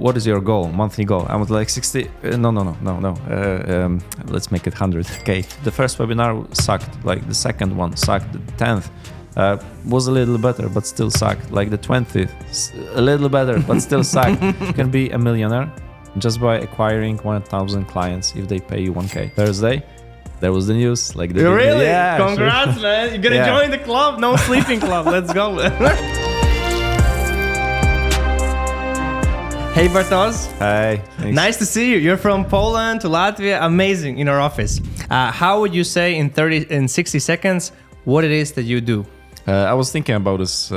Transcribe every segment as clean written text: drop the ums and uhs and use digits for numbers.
what is your goal, monthly goal? I was like 60, no. Let's make it 100K. The first webinar sucked, like the second one sucked, the 10th was a little better, but still sucked. Like the 20th, a little better, but still sucked. You can be a millionaire just by acquiring 1,000 clients if they pay you 1K. Thursday, there was the news. Like the really? Yeah. Congrats, sure. Man. You're gonna join the club. No sleeping club. Let's go. Hey Bartosz. Hey. Thanks. Nice to see you. You're from Poland to Latvia. Amazing in our office. How would you say in 60 seconds what it is that you do? I was thinking about this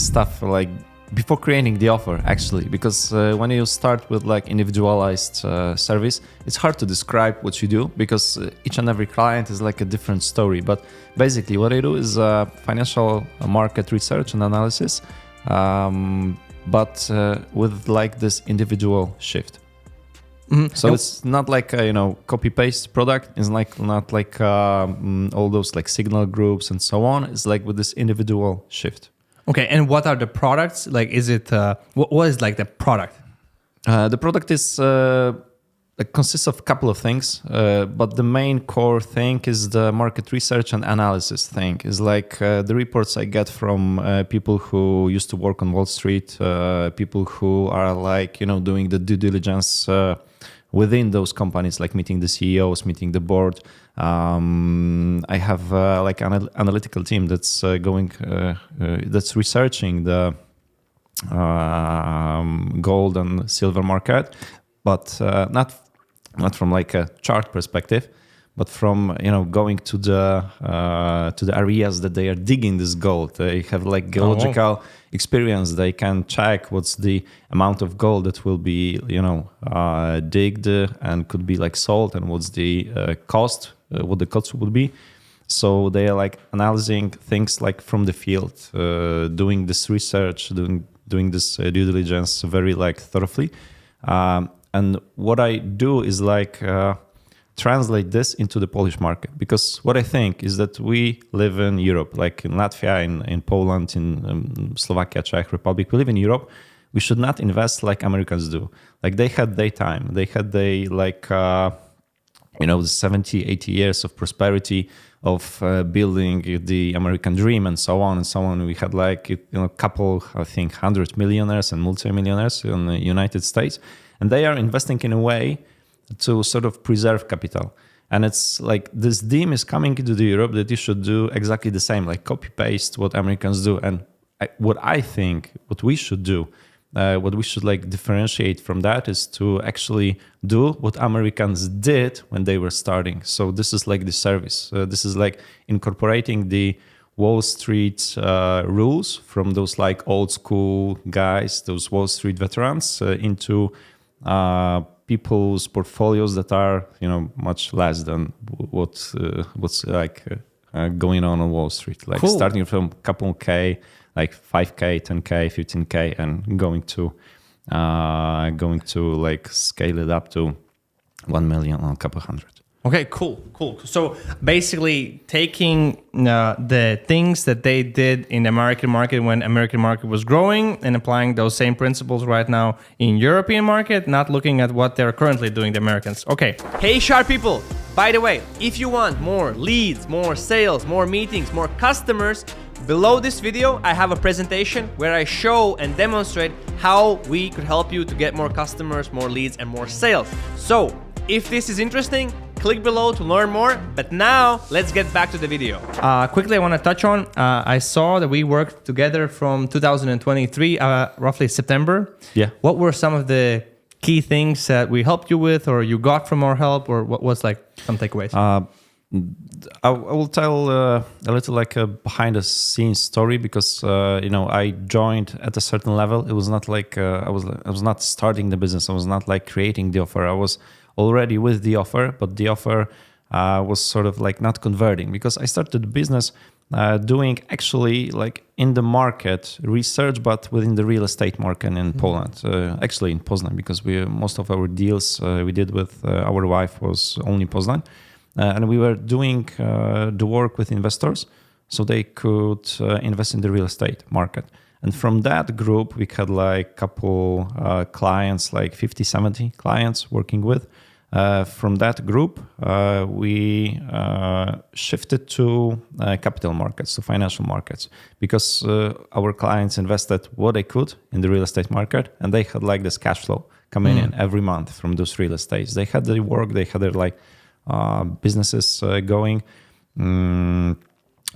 stuff like before creating the offer, actually, because when you start with like individualized service, it's hard to describe what you do because each and every client is like a different story. But basically what I do is financial market research and analysis, but with like this individual shift. Mm-hmm. So it's not like a, copy paste product. It's like not like all those like signal groups and so on. It's like with this individual shift. Okay, and what are the products? Like, is it what is like the product? The product is consists of a couple of things, but the main core thing is the market research and analysis thing. Is like the reports I get from people who used to work on Wall Street, people who are like doing the due diligence within those companies, like meeting the CEOs, meeting the board. I have like an analytical team that's that's researching the gold and silver market, but not from like a chart perspective, but from going to the areas that they are digging this gold. They have like geological experience. They can check what's the amount of gold that will be digged and could be like sold, and what's the cost, what the cost would be. So they are like analyzing things like from the field, doing this research, doing this due diligence very like thoroughly. And what I do is like translate this into the Polish market, because what I think is that we live in Europe, like in Latvia, in Poland, in Slovakia, Czech Republic. We live in Europe. We should not invest like Americans do. Like they had their time. They had the 70, 80 years of prosperity of building the American dream and so on and so on. We had like a couple, I think, 100 millionaires and multimillionaires in the United States. And they are investing in a way to sort of preserve capital. And it's like this theme is coming into the Europe that you should do exactly the same, like copy paste what Americans do. And what I think, what we should do, what we should like differentiate from that is to actually do what Americans did when they were starting. So this is like the service. This is like incorporating the Wall Street rules from those like old school guys, those Wall Street veterans into people's portfolios that are much less than what's like going on Wall Street, like cool. Starting from a couple K, like 5K, 10K, 15K, and going to like scale it up to 1 million or a couple hundred. Okay, cool. So basically taking the things that they did in the American market when American market was growing and applying those same principles right now in European market, not looking at what they're currently doing, the Americans. Okay. Hey, sharp people. By the way, if you want more leads, more sales, more meetings, more customers, below this video, I have a presentation where I show and demonstrate how we could help you to get more customers, more leads, and more sales. So if this is interesting, click below to learn more, but now let's get back to the video. Quickly, I want to touch on, I saw that we worked together from 2023, roughly September. Yeah. What were some of the key things that we helped you with, or you got from our help, or what was like some takeaways? I will tell a little like a behind the scenes story, because I joined at a certain level. It was not like I was not starting the business. I was not like creating the offer. I was already with the offer, but the offer was sort of like not converting, because I started the business doing actually like in the market research, but within the real estate market in Poland, actually in Poznań, because most of our deals we did with our wife was only Poznań. And we were doing the work with investors so they could invest in the real estate market. And from that group, we had like couple clients, like 50, 70 clients working with. From that group, we shifted to capital markets, to financial markets, because our clients invested what they could in the real estate market, and they had like this cash flow coming in every month from those real estates. They had their work, they had their like businesses going.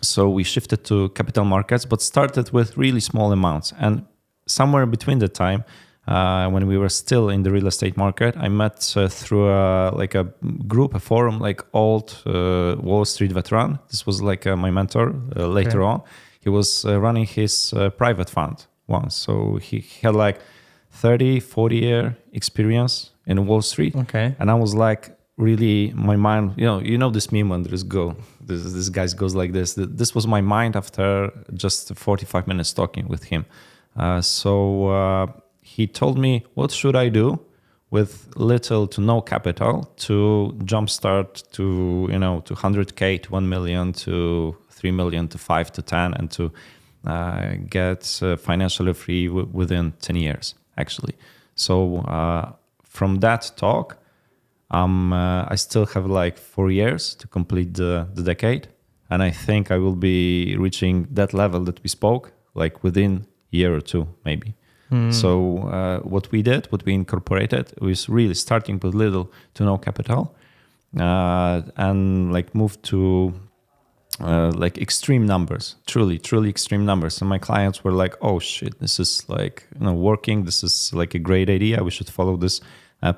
So we shifted to capital markets, but started with really small amounts. And somewhere between the time, when we were still in the real estate market, I met through a group, a forum, like old Wall Street veteran. This was like my mentor later on. He was running his private fund once. So he had like 30, 40-year experience in Wall Street. Okay. And I was like, really, my mind, you know this meme when this guy goes like this. This was my mind after just 45 minutes talking with him. He told me, what should I do with little to no capital to jumpstart to 100K, to 1 million, to 3 million, to 5 to 10, and to get financially free within 10 years, actually. So from that talk, I still have like 4 years to complete the decade. And I think I will be reaching that level that we spoke, like within a year or two, maybe. So what we incorporated was really starting with little to no capital, and like moved to like extreme numbers, truly extreme numbers. And my clients were like, oh shit, this is like working. This is like a great idea. We should follow this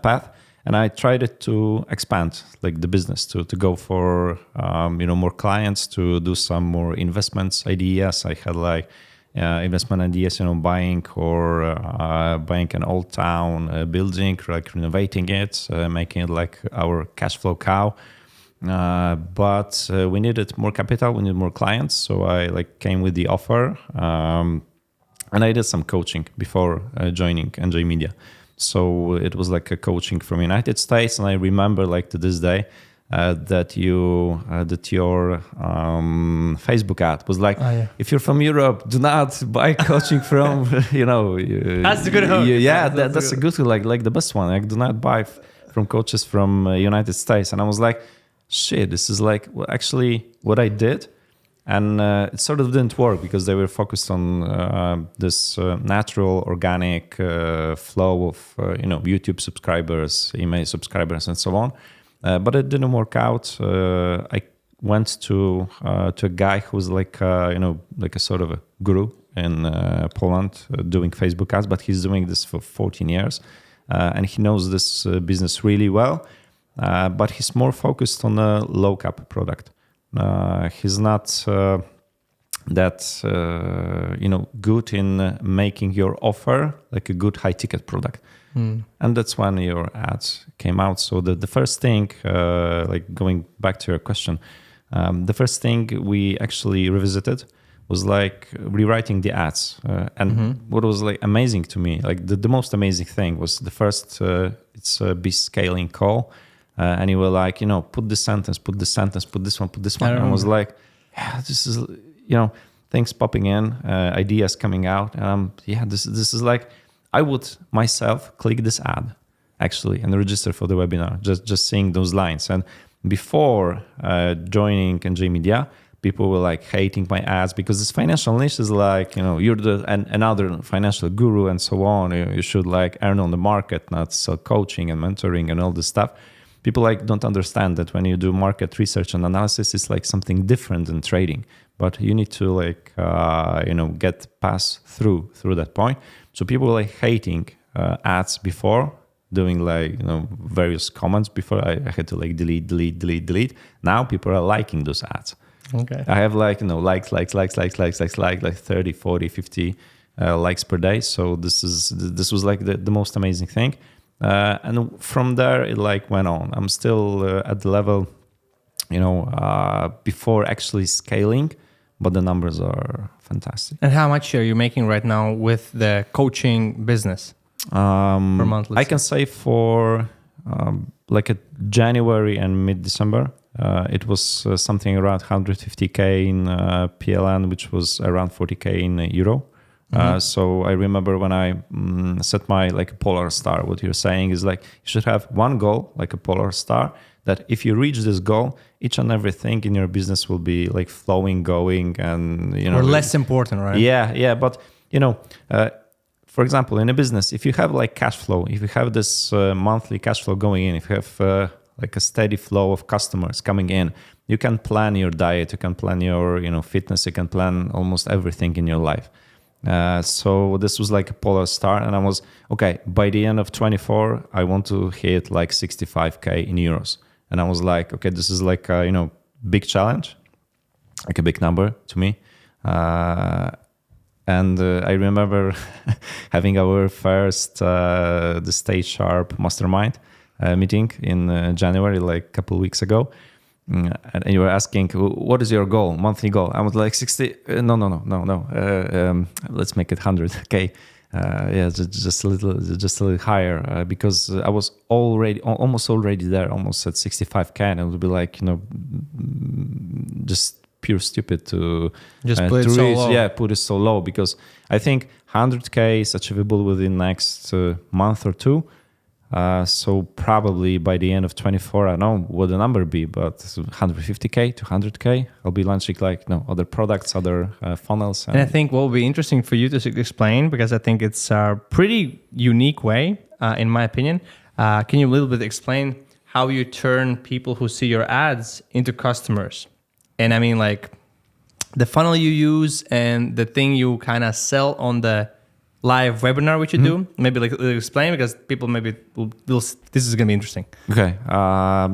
path. And I tried to expand like the business to go for more clients, to do some more investments ideas. I had like investment ideas, buying an old town building, like renovating it, making it like our cash flow cow. But we needed more capital, we needed more clients. So I like came with the offer, and I did some coaching before joining NJ Media. So it was like a coaching from United States, and I remember like to this day that your Facebook ad was like, if you're from Europe, do not buy coaching from That's a good hook. That's a good hook, like the best one. Like, do not buy from coaches from United States. And I was like, shit, this is like actually what I did. And it sort of didn't work because they were focused on this natural, organic flow of YouTube subscribers, email subscribers, and so on. But it didn't work out. I went to a guy who was like a sort of a guru in Poland doing Facebook ads, but he's doing this for 14 years, and he knows this business really well. But he's more focused on a low cap product. He's not that good in making your offer like a good high ticket product. And that's when your ads came out. So the first thing, like going back to your question, the first thing we actually revisited was like rewriting the ads. And what was like amazing to me, like the most amazing thing was the first, it's a B-scaling call. And you were like, put this sentence, put this sentence, put this one, put this one. And I was like, yeah, this is, things popping in, ideas coming out. This is like, I would myself click this ad actually and register for the webinar, just seeing those lines. And before joining NJ Media, people were like hating my ads because this financial niche is like, you're another financial guru and so on. You should like earn on the market, not sell coaching and mentoring and all this stuff. People like don't understand that when you do market research and analysis, it's like something different than trading. But you need to like get past through that point. So people were like hating ads before, doing like various comments before. I had to like delete. Now people are liking those ads. Okay. I have like likes like 30, 40, 50 likes per day. So this was like the most amazing thing. And from there it like went on. I'm still at the level before actually scaling, but the numbers are fantastic. And how much are you making right now with the coaching business per month? I can say for like a January and mid-December, it was something around 150K in PLN, which was around 40K in euro. So I remember when I set my like a polar star, what you're saying is like you should have one goal, like a polar star, that if you reach this goal, each and everything in your business will be like flowing, going, and or less important, right? Yeah. But for example, in a business, if you have like cash flow, if you have this monthly cash flow going in, if you have like a steady flow of customers coming in, you can plan your diet, you can plan your fitness, you can plan almost everything in your life. So this was like a polar star, and I was okay. By the end of 24, I want to hit like 65K in euros, and I was like, okay, this is like a big challenge, like a big number to me. And I remember having our first the Stay Sharp Mastermind meeting in January, like a couple of weeks ago. And you were asking, what is your goal, monthly goal? I was like 60. No. Let's make it 100K. Just a little higher because I was almost already there, almost at 65K, and it would be like just pure stupid to just put it so low. Yeah, put it so low, because I think 100K is achievable within next month or two. So probably by the end of 24, I don't know what the number be, but 150K to 100K, I'll be launching like other products, other funnels. And I think what will be interesting for you to explain, because I think it's a pretty unique way, in my opinion. Can you a little bit explain how you turn people who see your ads into customers? And I mean, like the funnel you use and the thing you kind of sell on the live webinar, which you do, maybe like explain, because people maybe will this is going to be interesting. Okay.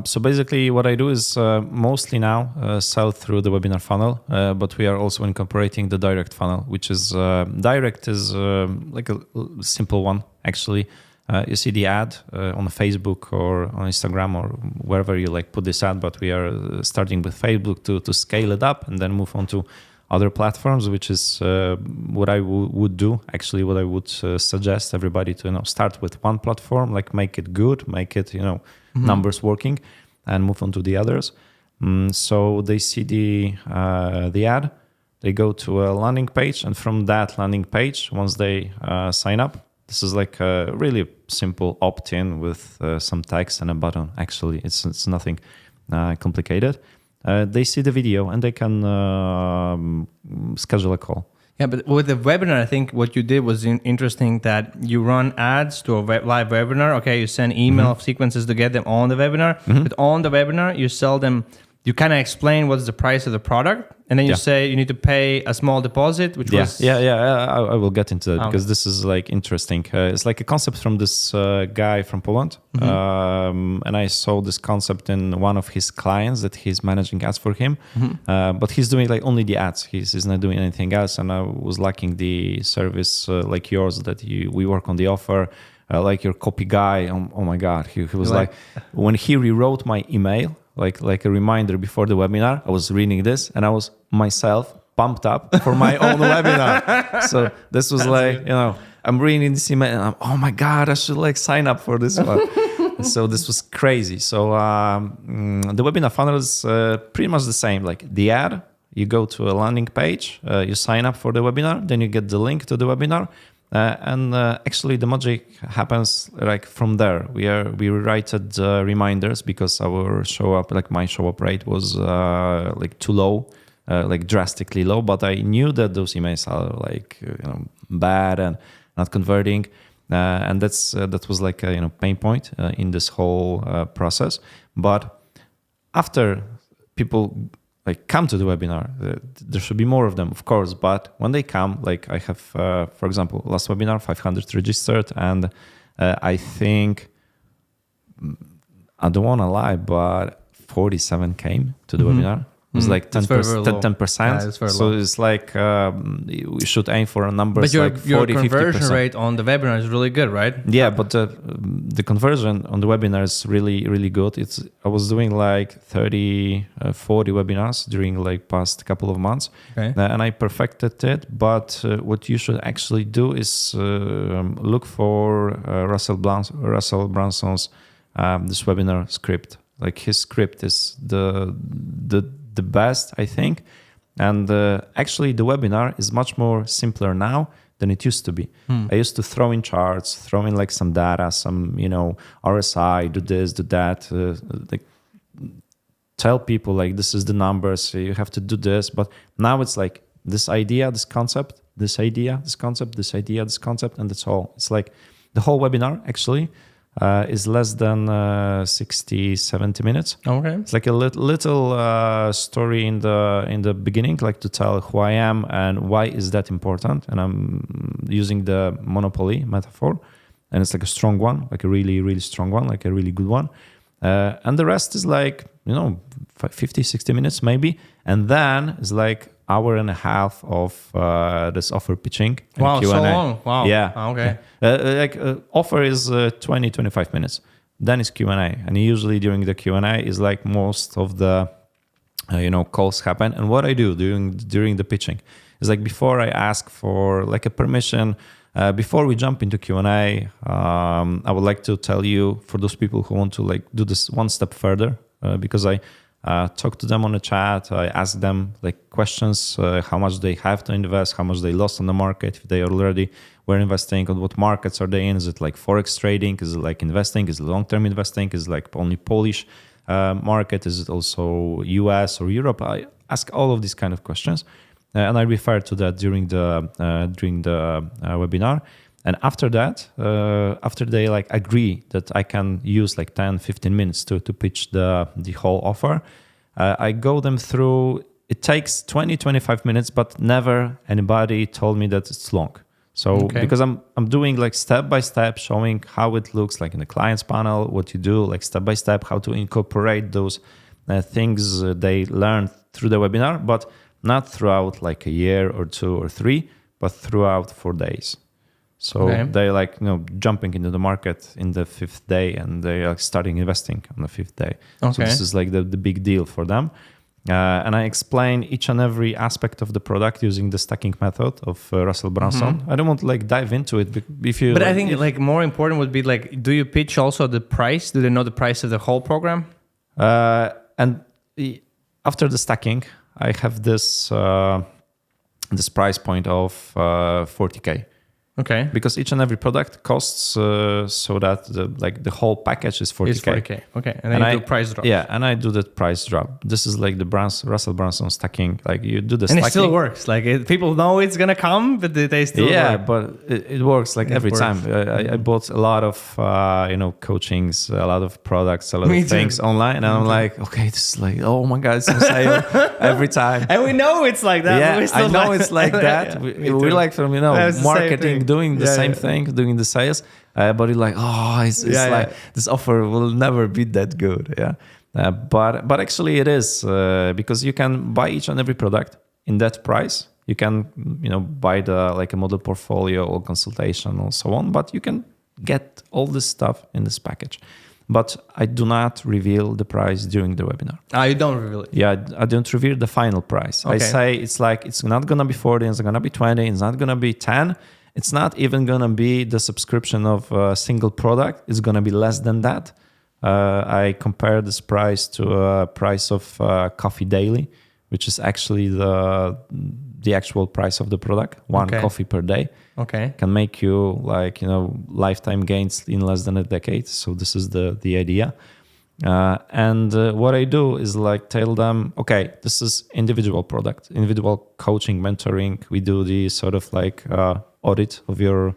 So basically what I do is mostly now sell through the webinar funnel, but we are also incorporating the direct funnel, which is direct is like a simple one, actually. You see the ad on Facebook or on Instagram or wherever you like put this ad, but we are starting with Facebook to scale it up and then move on to other platforms, which is what I would do. Actually, what I would suggest everybody to start with one platform, like make it good, make it numbers working, and move on to the others. So they see the ad, they go to a landing page, and from that landing page, once they sign up, this is like a really simple opt-in with some text and a button. Actually, it's nothing complicated. They see the video and they can schedule a call. Yeah, but with the webinar, I think what you did was interesting, that you run ads to a live webinar. Okay, you send email sequences to get them on the webinar. But on the webinar, you sell them. You kind of explain what's the price of the product, and then you say you need to pay a small deposit, which was... I will get into that because this is like interesting. It's like a concept from this guy from Poland. And I saw this concept in one of his clients that he's managing ads for him. But he's doing like only the ads. He's not doing anything else. And I was lacking the service like yours, that we work on the offer. Like your copy guy. Oh my God. He was like when he rewrote my email, like a reminder before the webinar, I was reading this and I was myself pumped up for my own webinar. So this was I'm reading this email and I'm, oh my God, I should like sign up for this one. So this was crazy. So the webinar funnel is pretty much the same. Like the ad, you go to a landing page, you sign up for the webinar, then you get the link to the webinar. And actually the magic happens like from there. We rewrited reminders because our my show up rate was like too low, like drastically low. But I knew that those emails are like bad and not converting, and that was like a pain point in this whole process. But after people like come to the webinar, there should be more of them, of course. But when they come, like I have, for example, last webinar, 500 registered, and I think, I don't want to lie, but 47 came to the webinar. It was like 10%. So it's like we should aim for a number like 40, your conversion 50%. rate on the webinar is really good, right? Yeah, but the conversion on the webinar is really, really good. I was doing like 30, 40 webinars during like past couple of months, and I perfected it. But what you should actually do is look for Russell Brunson's this webinar script. Like his script is the best, I think. And actually the webinar is much more simpler now than it used to be. I used to throw in charts, throw in like some data, some, RSI, do this, do that, like tell people like this is the numbers, you have to do this. But now it's like this idea, this concept, this idea, this concept, this idea, this concept, and that's all. It's like the whole webinar actually is less than 60, 70 minutes. Okay. It's like a little story in the beginning, like to tell who I am and why is that important. And I'm using the monopoly metaphor, and it's like a strong one, like a really, really strong one, like a really good one. And the rest is like, 50, 60 minutes maybe. And then it's like hour and a half of this offer pitching. And wow, Q&A. so long. Wow. Yeah. Okay. Offer is 20, 25 minutes. Then is Q&A. And usually during the Q&A is like most of the, calls happen. And what I do during the pitching is like before I ask for like a permission, before we jump into Q&A, I would like to tell you for those people who want to like do this one step further, because I talk to them on the chat. I ask them like questions, how much they have to invest, how much they lost on the market, if they already were investing, on what markets are they in? Is it like Forex trading? Is it like investing? Is it long-term investing? Is it like only Polish market? Is it also US or Europe? I ask all of these kind of questions. And I refer to that during the webinar. And after that, after they like agree that I can use like 10, 15 minutes to pitch the whole offer, I go them through. It takes 20, 25 minutes, but never anybody told me that it's long. So because I'm doing like step by step, showing how it looks like in the clients panel, what you do, like step by step, how to incorporate those things they learned through the webinar, but not throughout like a year or 2 or 3, but throughout 4 days. So they're like, jumping into the market in the 5th day, and they are starting investing on the 5th day. Okay. So this is like the big deal for them. And I explain each and every aspect of the product using the stacking method of Russell Brunson. I don't want to like dive into it if you. But I think like more important would be like, do you pitch also the price? Do they know the price of the whole program? And after the stacking, I have this price point of 40K. Okay. Because each and every product costs so that the whole package is 40K. It's 40K. Okay. And then you do price drop. Yeah, and I do the price drop. This is like the Russell Brunson stacking. Like you do the stacking. And it still works. Like people know it's going to come, but they still work. Yeah, but it works like every time. I bought a lot of, coachings, a lot of products, a lot of things online. And I'm like, okay, this is like, oh my God, it's on sale every time. And we know it's like that. Yeah, I know it's like that. We like from, marketing, doing the same thing, doing the sales, but you're like, it's like this offer will never be that good. But actually it is, because you can buy each and every product in that price. You can buy a model portfolio or consultation or so on, but you can get all this stuff in this package. But I do not reveal the price during the webinar. You don't reveal it? Yeah, I don't reveal the final price. Okay. I say it's like, it's not going to be 40, it's going to be 20, it's not going to be 10. It's not even going to be the subscription of a single product. It's going to be less than that. I compare this price to a price of coffee daily, which is actually the actual price of the product. One coffee per day. Okay. Can make you lifetime gains in less than a decade. So this is the idea. And what I do is like tell them, okay, this is individual product, individual coaching, mentoring. We do the sort of like audit of your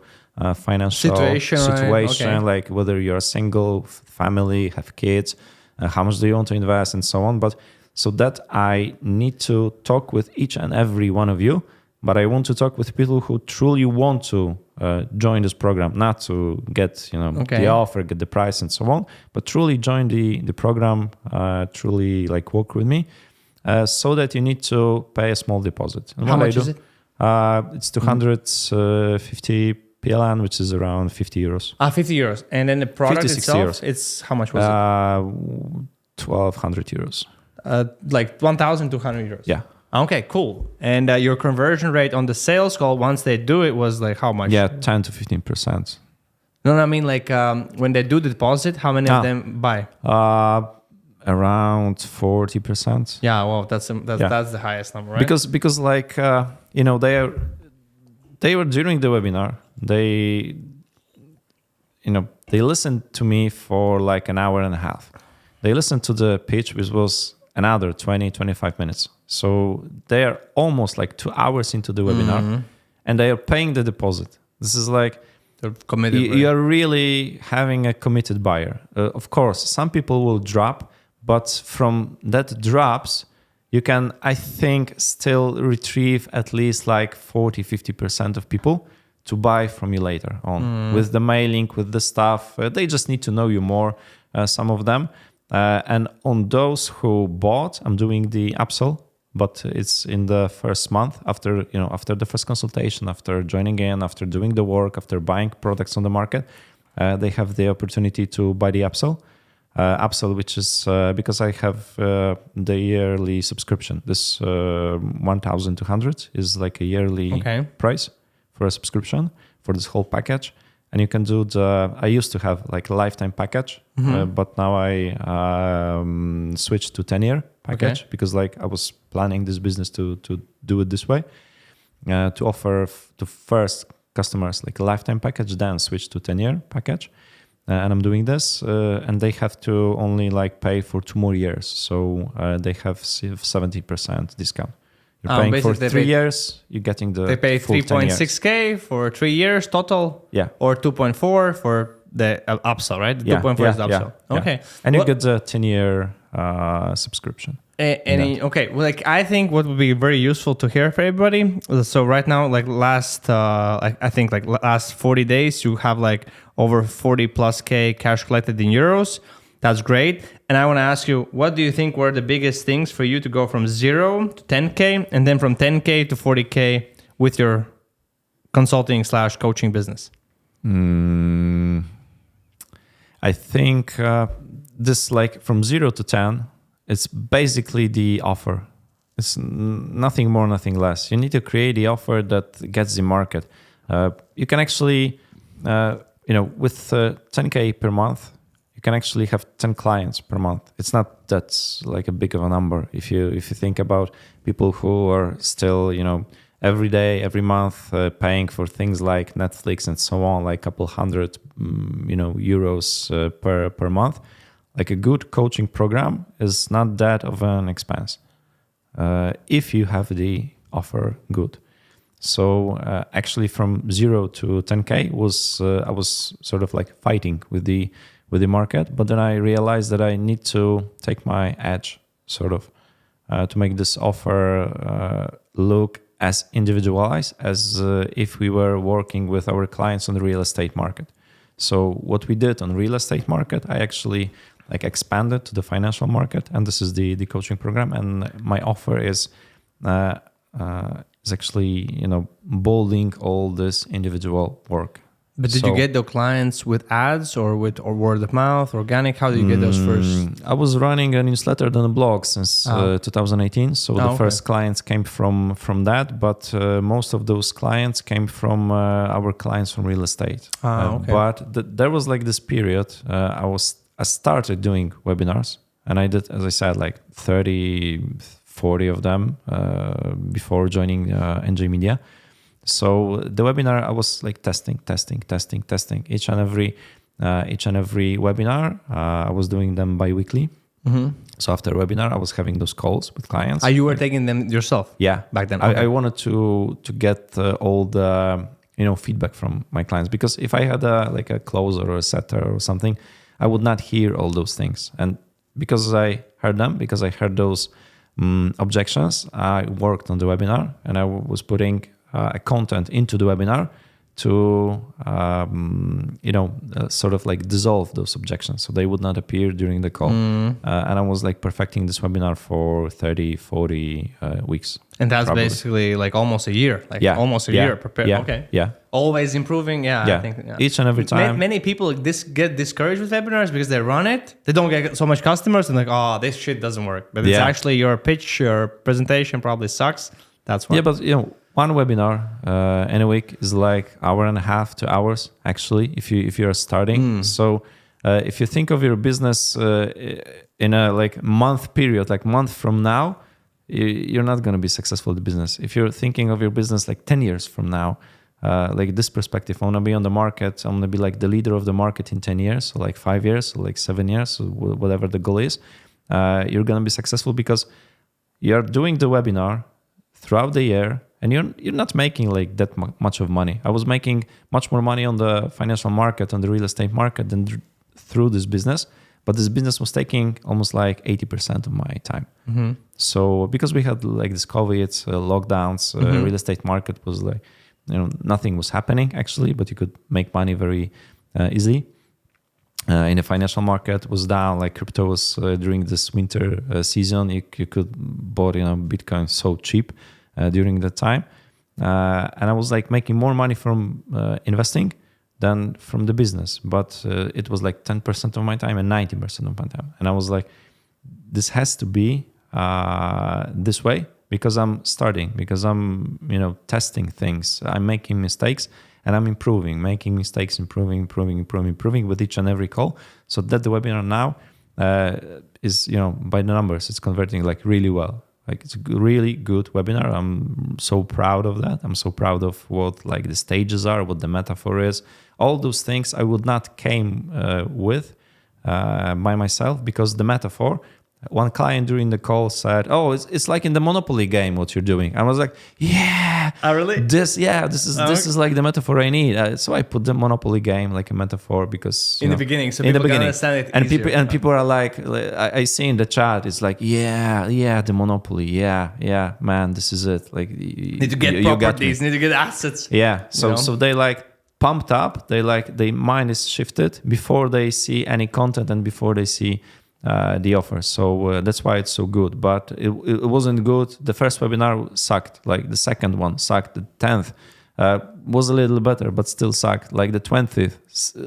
financial situation, like whether you're single, family, have kids, how much do you want to invest, and so on. But so that I need to talk with each and every one of you, but I want to talk with people who truly want to join this program, not to get the offer, get the price, and so on, but truly join the program, truly like work with me, so that you need to pay a small deposit. And how much is it? It's 250 PLN, which is around 50 euros. 50 euros. And then the product itself, euros. It's how much was it? 1,200 euros. Like 1,200 euros. Yeah. Okay, cool. And your conversion rate on the sales call, once they do it, was like how much? Yeah, 10 to 15%. No, I mean like when they do the deposit, how many of them buy? Around 40%. Yeah, well, that's the highest number, right? Because like they they were during the webinar. They listened to me for like an hour and a half. They listened to the pitch, which was another 20, 25 minutes. So they are almost like 2 hours into the webinar, and they are paying the deposit. This is like, they're committed. you are really having a committed buyer. Of course, some people will drop, but from that drops, you can, I think, still retrieve at least like 40, 50% of people to buy from you later on with the mailing, with the stuff. They just need to know you more, some of them. And on those who bought, I'm doing the upsell, but it's in the first month after the first consultation, after joining in, after doing the work, after buying products on the market, they have the opportunity to buy the upsell. Which is because I have the yearly subscription. This 1,200 is like a yearly price for a subscription for this whole package. And you can do I used to have like a lifetime package, but now I switched to 10-year package because like I was planning this business to do it this way, to offer to first customers like a lifetime package, then switch to 10-year package. And I'm doing this, and they have to only like pay for 2 more years. So they have 70% discount. You're paying for 3 years, you're getting the They pay full 3.6K for 3 years total? Yeah. Or 2.4 for the upsell, right? The 2.4 is the upsell. Yeah. Okay. And you get the 10-year subscription. I think what would be very useful to hear for everybody. So right now, like last 40 days, you have like over 40 plus K cash collected in euros. That's great. And I want to ask you, what do you think were the biggest things for you to go from 0 to 10K and then from 10K to 40K with your consulting / coaching business? I think this like from 0 to 10, it's basically the offer. It's nothing more, nothing less. You need to create the offer that gets the market. You can actually, with 10K per month, you can actually have 10 clients per month. It's not that like a big of a number. If you think about people who are still, every day, every month paying for things like Netflix and so on, like a couple hundred, euros per month. Like a good coaching program is not that of an expense if you have the offer good. So actually from 0 to 10K I was sort of like fighting with the market, but then I realized that I need to take my edge sort of to make this offer look as individualized as if we were working with our clients on the real estate market. So what we did on real estate market, I actually like expanded to the financial market, and this is the coaching program. And my offer is actually bolding all this individual work. But did you get the clients with ads or word of mouth, organic? How did you get those first? I was running a newsletter and a blog since 2018. So the first clients came from that, but most of those clients came from our clients from real estate. But there was like this period, I started doing webinars, and I did, as I said, like 30, 40 of them before joining NJ Media. So the webinar, I was like testing each and every webinar. I was doing them bi-weekly. Mm-hmm. So after a webinar, I was having those calls with clients. You were taking them yourself? Yeah, back then. I wanted to get all the feedback from my clients, because if I had a closer or a setter or something, I would not hear all those things. And because I heard them, because I heard those objections, I worked on the webinar, and I was putting content into the webinar to sort of like dissolve those objections so they would not appear during the call. And I was like perfecting this webinar for 30, 40 weeks. And that's probably basically like almost a year, almost a year prepared. Yeah. Okay. Yeah. Always improving. I think each and every time. Many people get discouraged with webinars because they run it. They don't get so much customers and like, oh, this shit doesn't work. But it's actually your pitch, your presentation probably sucks. That's why. Yeah, but one webinar in a week is like 1.5 to 2 hours actually if you are starting. So if you think of your business in a like month period, like month from now, you're not going to be successful in the business. If you're thinking of your business like 10 years from now, like this perspective. I want to be on the market. I want to be like the leader of the market in 10 years, so like 5 years, so like 7 years, so whatever the goal is. You're going to be successful because you're doing the webinar throughout the year, and you're not making like that much of money. I was making much more money on the financial market, on the real estate market than through this business. But this business was taking almost like 80% of my time. Mm-hmm. So because we had like this COVID, lockdowns, real estate market was like, nothing was happening actually, but you could make money very easily. In the financial market was down, like crypto was during this winter season. You could bought Bitcoin so cheap during that time, and I was like making more money from investing than from the business, but it was like 10% of my time and 90% of my time, and I was like, this has to be this way because I'm starting, because I'm testing things, I'm making mistakes. And I'm improving, making mistakes, improving with each and every call. So that the webinar now is, by the numbers, it's converting like really well. Like it's a really good webinar. I'm so proud of that. I'm so proud of what like the stages are, what the metaphor is. All those things I would not came with by myself, because the metaphor. One client during the call said, "Oh, it's like in the Monopoly game what you're doing." I was like, "Yeah, really? This is like the metaphor I need." So I put the Monopoly game like a metaphor because in the beginning, so people can understand it. And easier. people are like, I see in the chat, it's like, yeah, the Monopoly, yeah, man, this is it. Like, need to get properties, need to get assets. Yeah, so they like pumped up. They like their mind is shifted before they see any content and before they see. The offer. So that's why it's so good. But it wasn't good. The first webinar sucked. Like the second one sucked. The 10th was a little better, but still sucked. Like the 20th,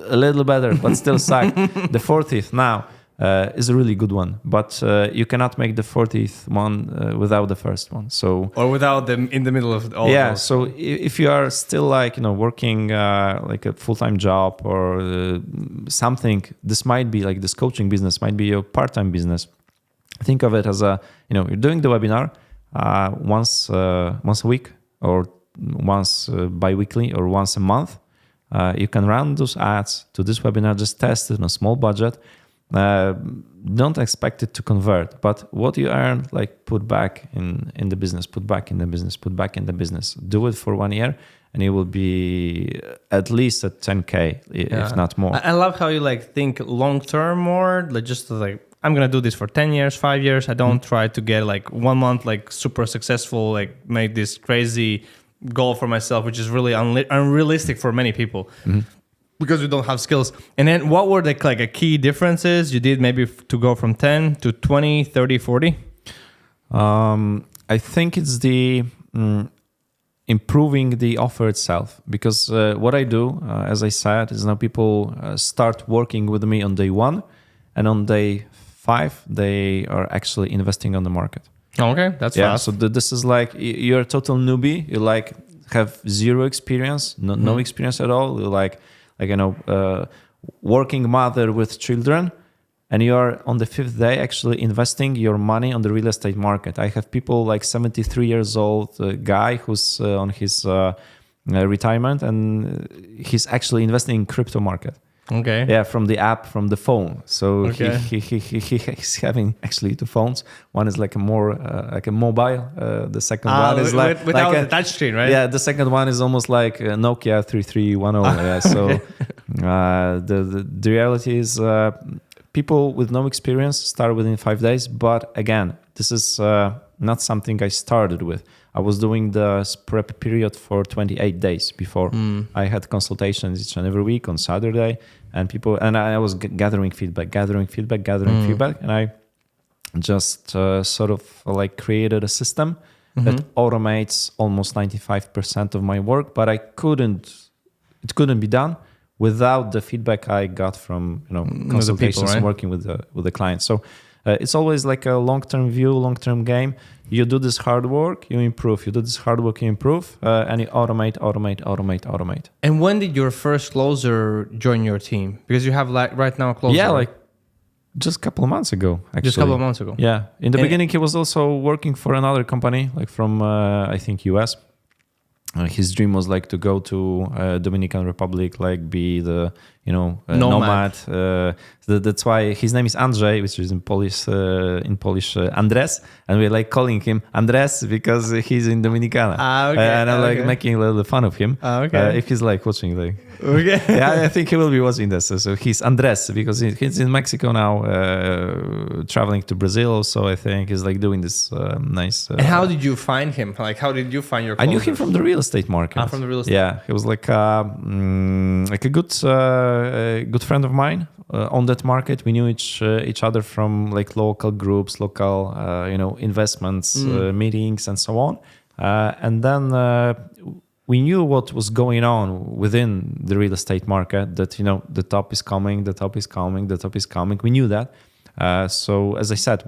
a little better, but still sucked. The 40th now is a really good one. But you cannot make the 40th one without the first one. So or without them in the middle of all. Yeah. Those. So if you are still like working like a full-time job or something, this might be like this coaching business might be your part-time business. Think of it as you're doing the webinar once a week or once bi-weekly or once a month. You can run those ads to this webinar, just test it on a small budget. Don't expect it to convert, but what you earn, like put back in the business, put back in the business. Do it for 1 year, and you will be at least at 10K, if not more. I love how you like think long term more, like just like I'm gonna do this for 10 years, 5 years. I don't try to get like 1 month like super successful, like make this crazy goal for myself, which is really unrealistic for many people. Mm-hmm. Because we don't have skills. And then what were the like a key differences you did maybe to go from 10 to 20, 30, 40? I think it's the improving the offer itself. Because what I do, as I said, is now people start working with me on day 1. And on day 5, they are actually investing on the market. Okay, that's fast. So this is like you're a total newbie. You like have zero experience, no experience at all. You like working mother with children, and you're on the 5th day actually investing your money on the real estate market. I have people like 73 years old guy who's on his retirement, and he's actually investing in crypto market. Okay. Yeah, from the app, from the phone. So he's having actually 2 phones. One is like a more like a mobile. The second one is like without like the touch screen, right? Yeah, the second one is almost like a Nokia 3310. Yeah, so the reality is people with no experience start within 5 days. But again, this is not something I started with. I was doing the prep period for 28 days before. I had consultations each and every week on Saturday, and I was gathering feedback, and I just sort of like created a system that automates almost 95% of my work, but it couldn't be done without the feedback I got from consultations and working with the clients. So it's always like a long-term view, long-term game. You do this hard work, you improve. You do this hard work, you improve, and you automate. And when did your first closer join your team? Because you have like right now a closer. Yeah, like just a couple of months ago, actually. Just a couple of months ago. Yeah. In the beginning, he was also working for another company, like from, I think, US. his dream was like to go to Dominican Republic, like be the nomad. That's why his name is Andrzej, which is in Polish Andres, and we're like calling him Andres because he's in Dominicana. And I'm like making a little fun of him. If he's like watching, like yeah, I think he will be watching this. So he's Andres because he's in Mexico now, traveling to Brazil. So I think he's like doing this nice. And how did you find him? Like, how did you find your closers? I knew him from the real estate market. From the real estate. Yeah, he was like a good friend of mine on that market. We knew each other from like local groups, local investments, meetings, and so on. And then we knew what was going on within the real estate market. That the top is coming, the top is coming, the top is coming. We knew that. So as I said,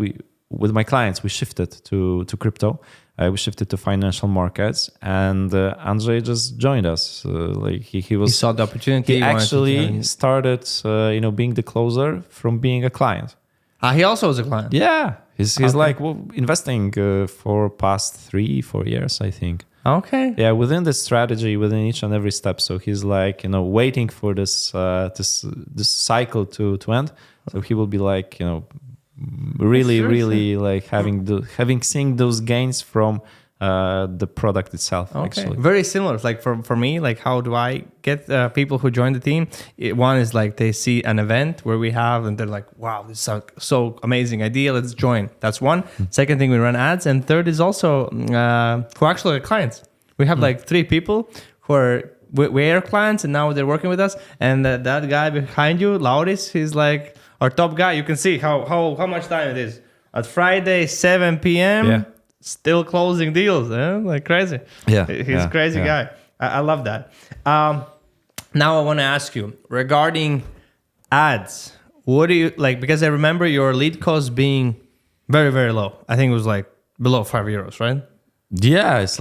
with my clients we shifted to crypto. We shifted to financial markets, and Andrzej just joined us. He saw the opportunity. He actually started, being the closer from being a client. He also was a client. Yeah, he's investing for past 3-4 years, I think. Okay. Yeah, within the strategy, within each and every step. So he's like, waiting for this cycle to end. So he will be like, really like having seen those gains from the product itself. Actually, very similar. Like for me, like how do I get people who join the team? One is like they see an event where we have, and they're like, "Wow, this is so amazing idea. Let's join." That's one. Second thing, we run ads, and third is also who actually are clients. We have like 3 people who are we're clients, and now they're working with us. And that guy behind you, Lauris, he's like our top guy. You can see how much time it is. At Friday, 7 p.m., still closing deals. Like crazy. Yeah. He's a crazy guy. I love that. Now I want to ask you, regarding ads, what do you like? Because I remember your lead cost being very, very low. I think it was like below €5, right? Yeah, it's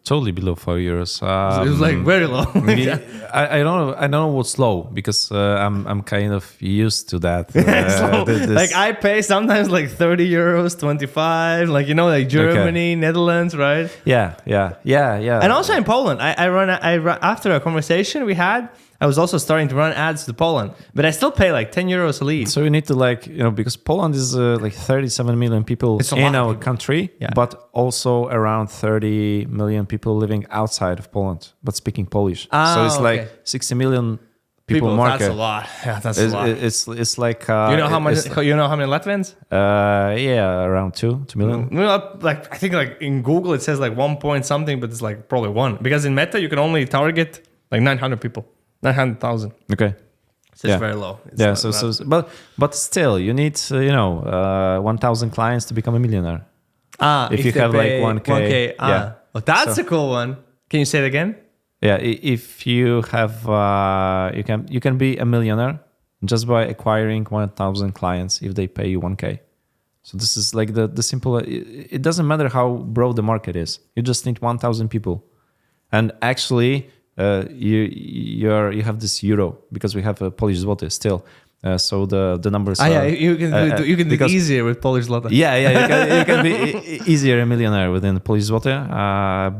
totally below €5. It was like very low. I don't know what's low because I'm kind of used to that. Like I pay sometimes like €30, 25, like like Germany, Netherlands, right? Yeah. And also in Poland, I run after a conversation we had. I was also starting to run ads to Poland, but I still pay like €10 a lead. So you need to because Poland is like 37 million people in our country, but also around 30 million people living outside of Poland, but speaking Polish. So it's like 60 million people market. That's a lot. Yeah, that's a lot. It's like how many Latvians? Around 2 million. I think like in Google it says like 1 point something, but it's like probably 1 because in Meta you can only target like 900 people. 900,000. Okay. So it's very low. But still, you need 1,000 clients to become a millionaire. If you have like 1K. Well, that's a cool one. Can you say it again? Yeah, if you have, you can be a millionaire just by acquiring 1,000 clients if they pay you 1K. So this is like the simple. It doesn't matter how broad the market is. You just need 1,000 people, and actually. You have this euro because we have a Polish zloty still, so the numbers. You can do it easier with Polish zloty. You can be easier a millionaire within the Polish zloty,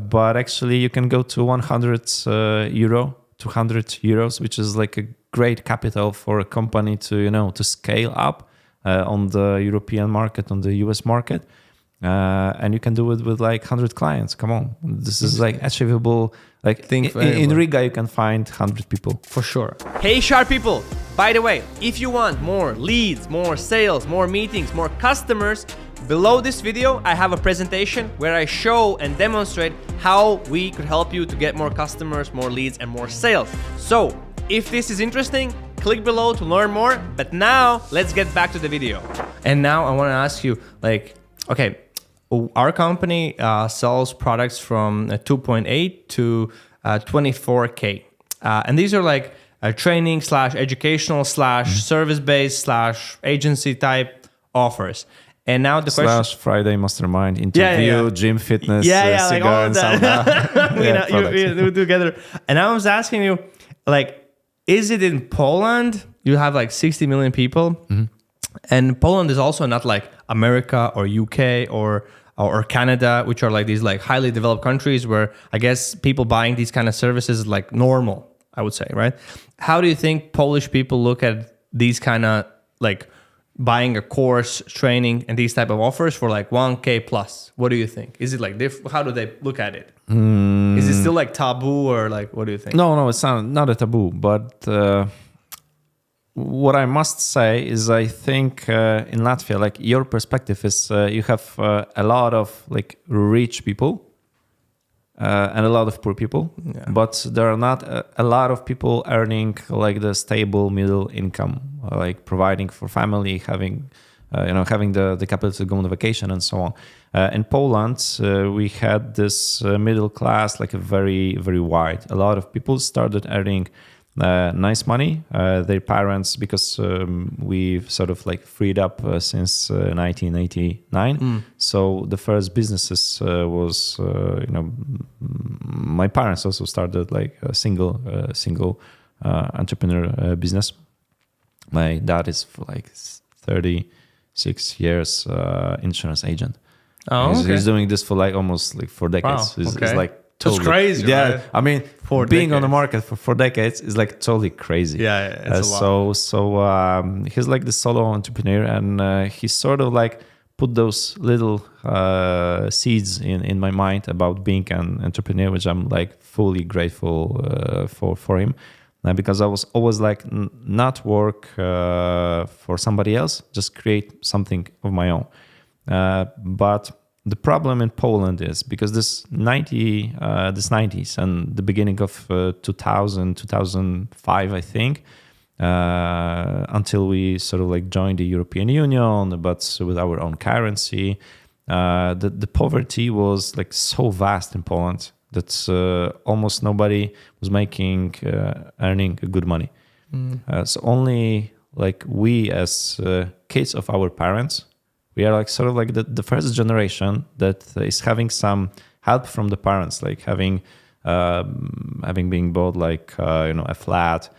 but actually you can go to 100 euro, 200 euros, which is like a great capital for a company to scale up on the European market, on the US market. And you can do it with like 100 clients. Come on, this is like achievable. Like in Riga, you can find 100 people for sure. Hey, sharp people! By the way, if you want more leads, more sales, more meetings, more customers, below this video I have a presentation where I show and demonstrate how we could help you to get more customers, more leads, and more sales. So if this is interesting, click below to learn more. But now let's get back to the video. And now I want to ask you, okay. Our company sells products from 2.8 to 24K. And these are like training / educational / service-based / agency type offers. And now the question... / Friday mastermind, interview, gym, fitness, cigar, like all and sauna. we do together. And I was asking you, is it in Poland? You have like 60 million people. Mm-hmm. And Poland is also not like America or UK or or Canada, which are like these like highly developed countries where I guess people buying these kind of services is like normal, I would say, right? How do you think Polish people look at these kind of like buying a course, training, and these type of offers for like 1K plus? What do you think? Is it like how do they look at it? Is it still like taboo, or like what do you think? No, it's not a taboo. But what I must say is, I think in Latvia, like your perspective is you have a lot of like rich people and a lot of poor people, but there are not a lot of people earning like the stable middle income, like providing for family, having having the capital to go on vacation and so on. In Poland, we had this middle class, like a very, very wide. A lot of people started earning nice money. Their parents, because we've sort of like freed up since 1989. So the first businesses was, my parents also started like a single entrepreneur business. My dad is for like 36 years insurance agent. Oh, okay. He's doing this for like almost like 4 decades. Wow, It's okay. like That's totally crazy. Yeah, right? I mean, 4 being on the decades. market for 4 decades is like totally crazy. Yeah, it's a lot. So he's like the solo entrepreneur, and he sort of like put those little seeds in my mind about being an entrepreneur, which I'm like fully grateful for him. Because I was always like not work for somebody else, just create something of my own. But the problem in Poland is because this 90s and the beginning of 2005, I think, until we sort of like joined the European Union, but with our own currency, the poverty was like so vast in Poland that almost nobody was earning good money. So only like we as kids of our parents, we are like sort of like the first generation that is having some help from the parents, like having being bought like a flat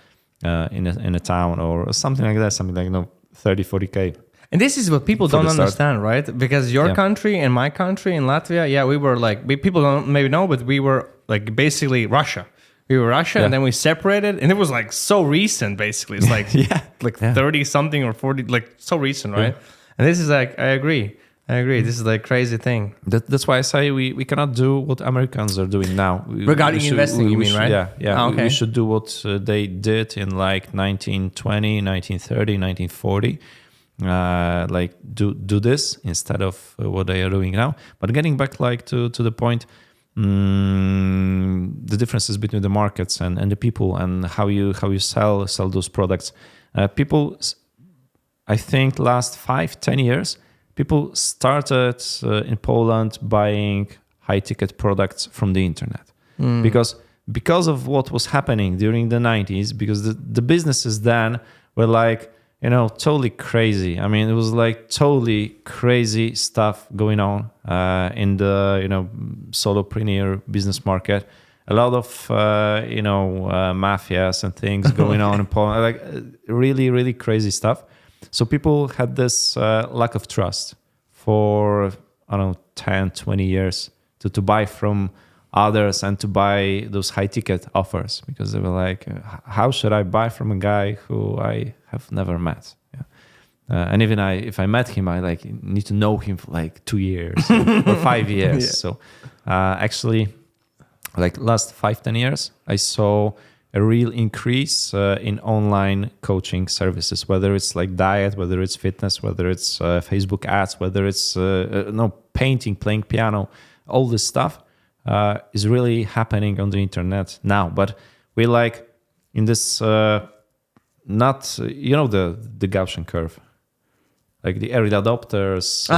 in a town or something like that, something like 30-40K. And this is what people don't understand, right? Because your country and my country in Latvia, we were like, people don't maybe know, but we were like basically Russia. We were Russia, and then we separated, and it was like so recent, basically. It's like 30 something or 40, like so recent, right? Yeah. And this is like, I agree. This is like crazy thing. That's why I say we cannot do what Americans are doing now. Regarding investing, you mean, right? Yeah. Oh, okay. We should do what they did in like 1920, 1930, 1940. Like do this instead of what they are doing now. But getting back like to the point, the differences between the markets and the people and how you sell those products. People, I think last 5-10 years, people started in Poland buying high ticket products from the internet because of what was happening during the 90s, because the businesses then were like, totally crazy. I mean, it was like totally crazy stuff going on in the, solopreneur business market. A lot of, mafias and things going on in Poland, like really, really crazy stuff. So people had this lack of trust for, 10, 20 years to buy from others and to buy those high ticket offers, because they were like, how should I buy from a guy who I have never met? Yeah. And even if I met him, I like need to know him for like 2 years or 5 years. Yeah. So actually, like last 5-10 years, I saw a real increase in online coaching services, whether it's like diet, whether it's fitness, whether it's Facebook ads, whether it's painting, playing piano, all this stuff is really happening on the internet now. But we like in this not the Gaussian curve, like the early adopters,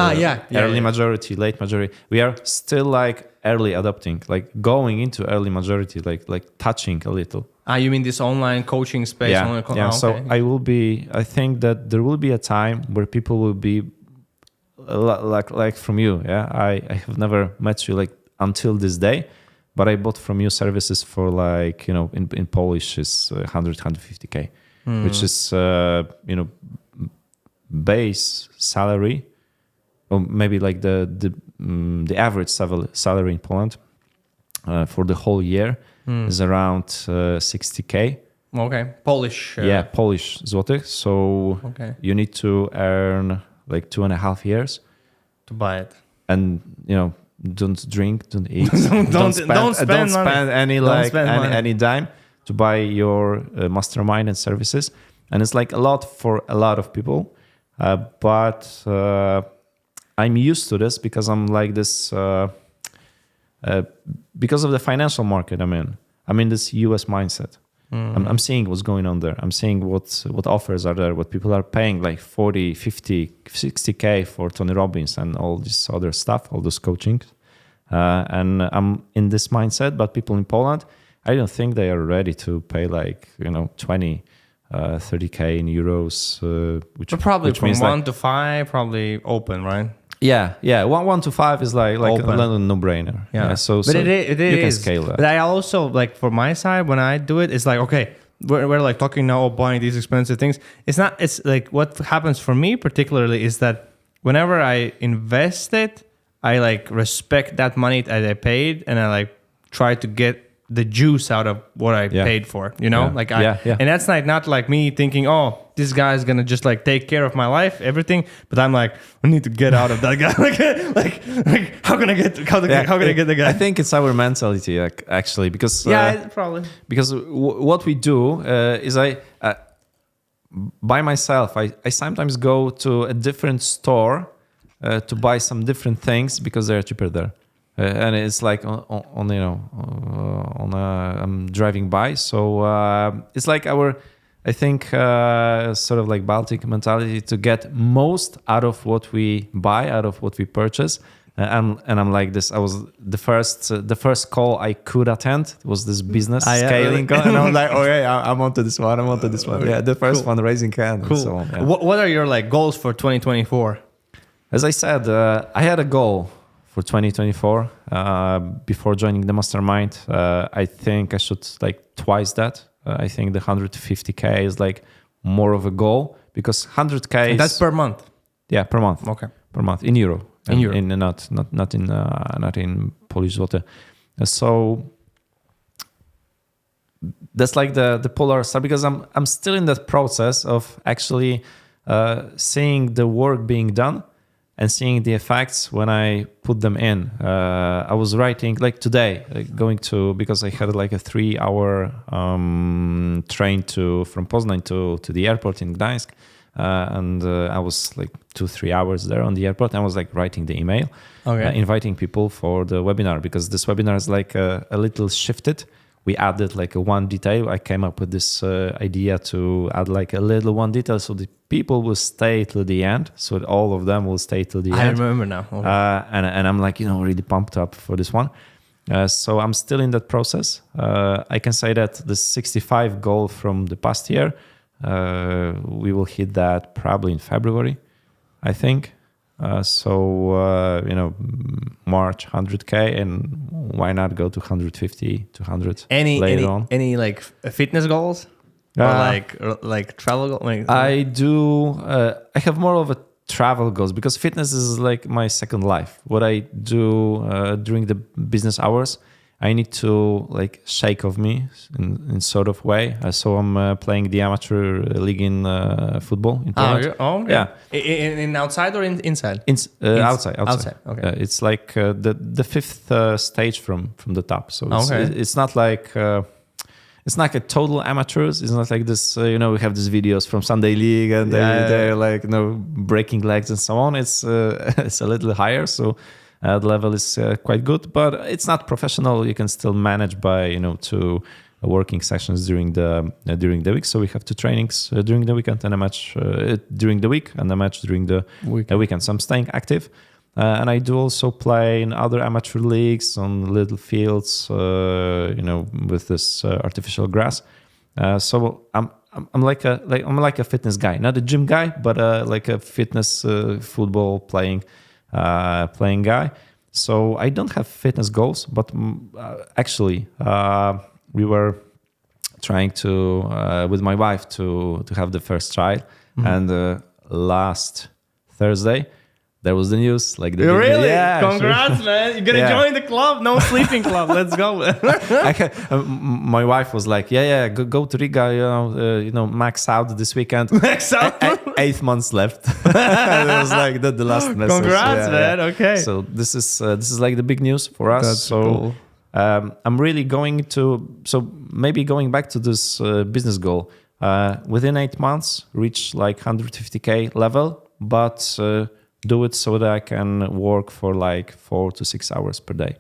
early majority, late majority. We are still like early adopting, like going into early majority, like touching a little. You mean this online coaching space? Yeah. Okay. So I think that there will be a time where people will be like from you. Yeah. I have never met you like until this day, but I bought from you services for like, in Polish is 150K, which is, base salary, or maybe like the the average salary in Poland for the whole year is around 60K. Okay, Polish. Polish złotych. So you need to earn like 2.5 years to buy it. And don't drink, don't eat, don't spend any dime to buy your mastermind and services. And it's like a lot for a lot of people, but I'm used to this because I'm like this because of the financial market I'm in this US mindset. I'm seeing what's going on there. I'm seeing what offers are there, what people are paying, like 40, 50, 60K for Tony Robbins and all this other stuff, all those coaching. And I'm in this mindset, but people in Poland, I don't think they are ready to pay like, 20, 30K in euros. But probably from means 1 to 5, probably open, right? Yeah. 1 to 5 is like a little no-brainer. Yeah. So it you can is. Scale that. But I also, like, for my side, when I do it, it's like, okay, we're like talking now about buying these expensive things. It's like what happens for me particularly is that whenever I invest it, I like respect that money that I paid, and I like try to get the juice out of what I paid for, and that's not like me thinking, oh, this guy is gonna just like take care of my life, everything, but I'm like, I need to get out of that guy. like how can I get the guy? I think it's our mentality actually, because probably because what we do is I by myself I sometimes go to a different store to buy some different things because they're cheaper there. And it's like I'm driving by, so it's like our, I think, sort of like Baltic mentality to get most out of what we buy, out of what we purchase. And I'm like this. I was the first call I could attend was this business scaling call, and I'm like, I'm onto this one. Yeah, the first one, raising hand. Cool. And so on, yeah. What are your like goals for 2024? As I said, I had a goal for 2024 before joining the mastermind. I think I should like twice that. I think the 150K is like more of a goal, because 100K and that's per month. Yeah, per month. Okay, per month in euro. In euro, not in Polish zloty. So that's like the polar star, because I'm still in that process of actually seeing the work being done and seeing the effects when I put them in. I was writing like today, because I had like a 3-hour train from Poznań to the airport in Gdańsk. And I was like 2-3 hours there on the airport. I was like writing the email, inviting people for the webinar, because this webinar is like a little shifted. We added like a one detail. I came up with this idea to add like a little one detail, so the people will stay till the end. So all of them will stay till the end. I remember now. Okay. And I'm like, really pumped up for this one. So I'm still in that process. I can say that the 65 goal from the past year, we will hit that probably in February, I think. March 100K, and why not go to 150, 200 later on? Any like fitness goals or like travel goals? I do. I have more of a travel goals, because fitness is like my second life. What I do during the business hours, I need to like shake off me in sort of way. So I'm playing the amateur league in football in Poland. Yeah. In outside or inside? Outside. Okay. It's like the fifth stage from the top. So it's not like it's not a total amateurs. It's not like this. We have these videos from Sunday League and they're like breaking legs and so on. It's a little higher. So. The level is quite good, but it's not professional. You can still manage by 2 working sessions during the week. So we have 2 trainings during the weekend and a match during the week and a match during the weekend. So I'm staying active, and I do also play in other amateur leagues on little fields, with this artificial grass. So I'm like a fitness guy, not a gym guy, but like a fitness football playing guy. So I don't have fitness goals, but actually we were trying to with my wife to have the first child, and last Thursday there was the news. Like the Really? Yeah, Congrats, sure. man! You're gonna join the club. No sleeping club. Let's go. My wife was like, yeah, go to Riga, max out this weekend. Max out. 8 months left. It was like the last message. Congrats, man. Okay. So this is like the big news for us. That's cool. I'm really going back to this business goal. Within 8 months, reach like 150K level, but do it so that I can work for like 4 to 6 hours per day.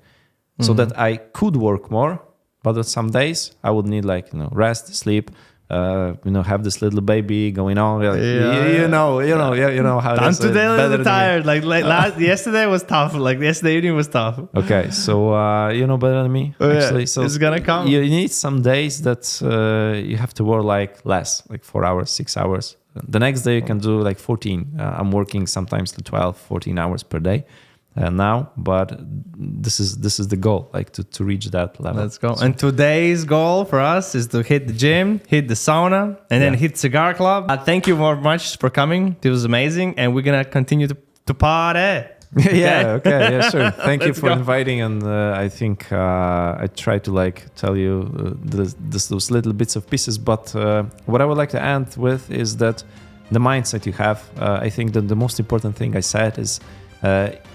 So that I could work more, but on some days I would need like, rest, sleep, have this little baby going on. Like, you know how I'm it is. today a Better little than me. tired. Like yesterday was tough. Like yesterday evening was tough. Okay, so you know better than me, actually. Yeah, So it's gonna come. You need some days that you have to work like less, like 4 hours, 6 hours. The next day you can do like 14. I'm working sometimes to 12, 14 hours per day now, but this is the goal, like to reach that level. Let's go. And today's goal for us is to hit the gym, hit the sauna, and then hit cigar club. Thank you very much for coming. It was amazing, and we're gonna continue to party. Okay, sure. Thank you Let's for go. inviting, and I think I try to like tell you those little bits of pieces. But what I would like to end with is that the mindset you have. I think that the most important thing I said is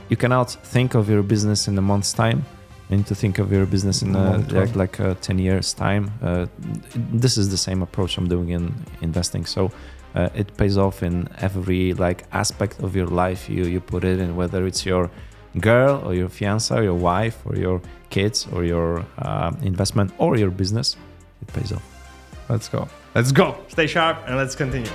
you cannot think of your business in a month's time. You need to think of your business in like 10 years time. This is the same approach I'm doing in investing. So. It pays off in every like aspect of your life you put it in, whether it's your girl or your fiancé or your wife or your kids or your investment or your business. It pays off. Let's go. Let's go. Stay sharp and let's continue.